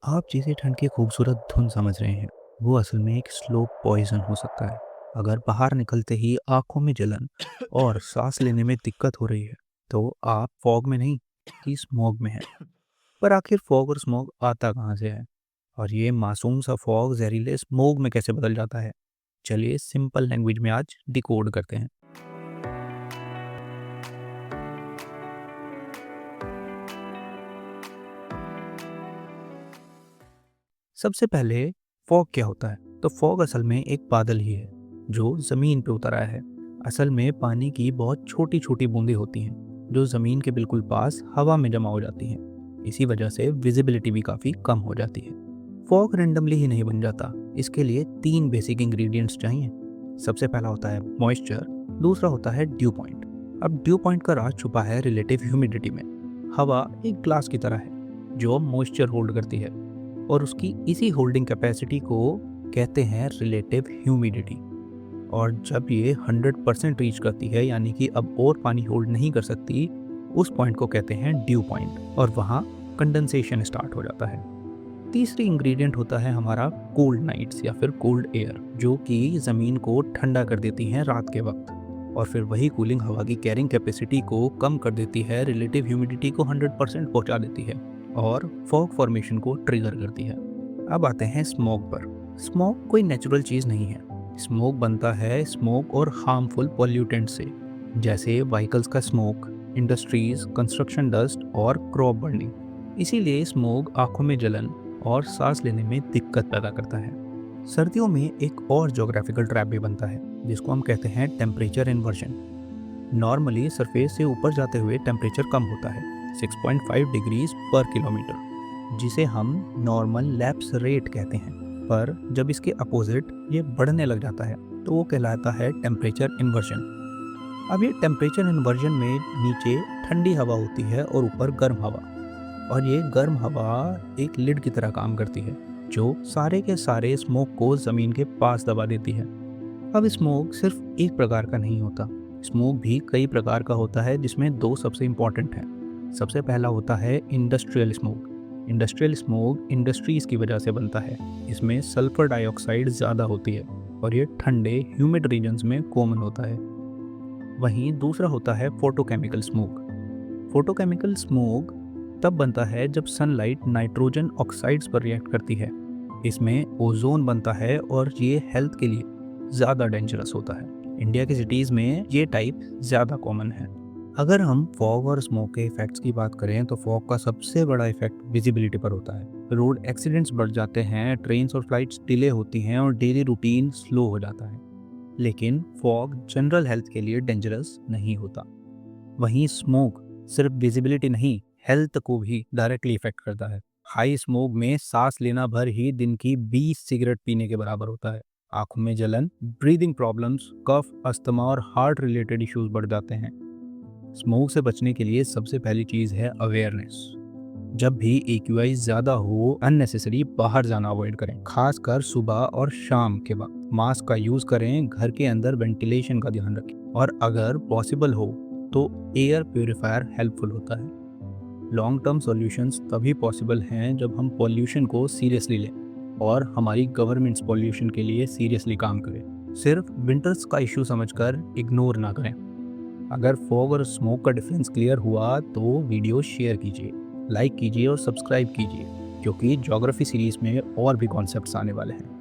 आप जिसे ठंड की खूबसूरत धुन समझ रहे हैं, वो असल में एक स्लो पॉइजन हो सकता है। अगर बाहर निकलते ही आंखों में जलन और सांस लेने में दिक्कत हो रही है, तो आप फॉग में नहीं कि स्मॉग में हैं। पर आखिर फॉग और स्मॉग आता कहाँ से है? और ये मासूम सा फॉग जहरीले स्मॉग में कैसे बदल जाता है? चलिए सिंपल लैंग्वेज में आज डिकोड करते हैं। सबसे पहले फॉग क्या होता है? तो फॉग असल में एक बादल ही है जो ज़मीन पे उतर आया है। असल में पानी की बहुत छोटी छोटी बूंदें होती हैं जो ज़मीन के बिल्कुल पास हवा में जमा हो जाती हैं। इसी वजह से विजिबिलिटी भी काफ़ी कम हो जाती है। फॉग रेंडमली ही नहीं बन जाता, इसके लिए तीन बेसिक इंग्रेडिएंट्स चाहिए। सबसे पहला होता है मॉइस्चर, दूसरा होता है ड्यू पॉइंट। अब ड्यू पॉइंट का राज छुपा है रिलेटिव ह्यूमिडिटी में। हवा एक ग्लास की तरह है जो मॉइस्चर होल्ड करती है, और उसकी इसी होल्डिंग कैपेसिटी को कहते हैं रिलेटिव ह्यूमिडिटी। और जब ये 100% रीच करती है, यानी कि अब और पानी होल्ड नहीं कर सकती, उस पॉइंट को कहते हैं ड्यू पॉइंट, और वहाँ कंडेंसेशन स्टार्ट हो जाता है। तीसरी इंग्रेडिएंट होता है हमारा कोल्ड नाइट्स या फिर कोल्ड एयर, जो कि ज़मीन को ठंडा कर देती हैं रात के वक्त। और फिर वही कूलिंग हवा की कैरिंग कैपेसिटी को कम कर देती है, रिलेटिव ह्यूमिडिटी को 100% पहुंचा देती है और फॉग फॉर्मेशन को ट्रिगर करती है। अब आते हैं स्मोक पर। स्मोक कोई नेचुरल चीज़ नहीं है। स्मोक बनता है स्मोक और हार्मफुल पॉल्यूटेंट से, जैसे व्हीकल्स का स्मोक, इंडस्ट्रीज, कंस्ट्रक्शन डस्ट और क्रॉप बर्निंग। इसीलिए स्मोक आंखों में जलन और सांस लेने में दिक्कत पैदा करता है। सर्दियों में एक और ज्योग्राफिकल ट्रैप भी बनता है जिसको हम कहते हैं टेम्परेचर इन्वर्जन। नॉर्मली सरफेस से ऊपर जाते हुए टेम्परेचर कम होता है 6.5 डिग्रीज पर किलोमीटर, जिसे हम नॉर्मल लैप्स रेट कहते हैं। पर जब इसके अपोजिट ये बढ़ने लग जाता है तो वो कहलाता है टेम्परेचर इन्वर्जन। अब ये टेम्परेचर इन्वर्जन में नीचे ठंडी हवा होती है और ऊपर गर्म हवा, और ये गर्म हवा एक लिड की तरह काम करती है जो सारे के सारे स्मोक को ज़मीन के पास दबा देती है। अब स्मोक सिर्फ एक प्रकार का नहीं होता, स्मोक भी कई प्रकार का होता है, जिसमें दो सबसे इम्पॉर्टेंट हैं। सबसे पहला होता है industrial smoke. Industrial smoke industries की वजह से बनता है। इसमें सल्फर डाइऑक्साइड ज़्यादा होती है और ये ठंडे ह्यूमिड रीजन्स में कॉमन होता है। वहीं दूसरा होता है फोटोकेमिकल स्मोक। फोटोकेमिकल स्मोक तब बनता है जब सनलाइट नाइट्रोजन ऑक्साइड्स पर रिएक्ट करती है। इसमें ओजोन बनता है और ये हेल्थ के लिए ज़्यादा डेंजरस होता है। इंडिया की सिटीज़ में ये टाइप ज़्यादा कॉमन है। अगर हम फॉग और स्मोक के इफ़ेक्ट्स की बात करें तो फॉग का सबसे बड़ा इफेक्ट विजिबिलिटी पर होता है। रोड एक्सीडेंट्स बढ़ जाते हैं, ट्रेन्स और फ्लाइट्स डिले होती हैं और डेली रूटीन स्लो हो जाता है। लेकिन फॉग जनरल हेल्थ के लिए डेंजरस नहीं होता। वहीं स्मोक सिर्फ विजिबिलिटी नहीं, हेल्थ को भी डायरेक्टली इफेक्ट करता है। हाई स्मोक में सांस लेना भर ही दिन की 20 सिगरेट पीने के बराबर होता है। आंखों में जलन, ब्रीदिंग प्रॉब्लम्स, कफ, अस्थमा और हार्ट रिलेटेड इश्यूज बढ़ जाते हैं। स्मोक से बचने के लिए सबसे पहली चीज़ है अवेयरनेस। जब भी AQI ज़्यादा हो, अननेसेसरी बाहर जाना अवॉइड करें, खासकर सुबह और शाम के वक्त। मास्क का यूज़ करें, घर के अंदर वेंटिलेशन का ध्यान रखें, और अगर पॉसिबल हो तो एयर प्योरीफायर हेल्पफुल होता है। लॉन्ग टर्म सॉल्यूशंस तभी पॉसिबल हैं जब हम पॉल्यूशन को सीरियसली लें और हमारी गवर्नमेंट्स पॉल्यूशन के लिए सीरियसली काम करें। सिर्फ विंटर्स का इशू समझकर इग्नोर ना करें। अगर फॉग और स्मोक का डिफरेंस क्लियर हुआ तो वीडियो शेयर कीजिए, लाइक कीजिए और सब्सक्राइब कीजिए, क्योंकि ज्योग्राफी सीरीज में और भी कॉन्सेप्ट्स आने वाले हैं।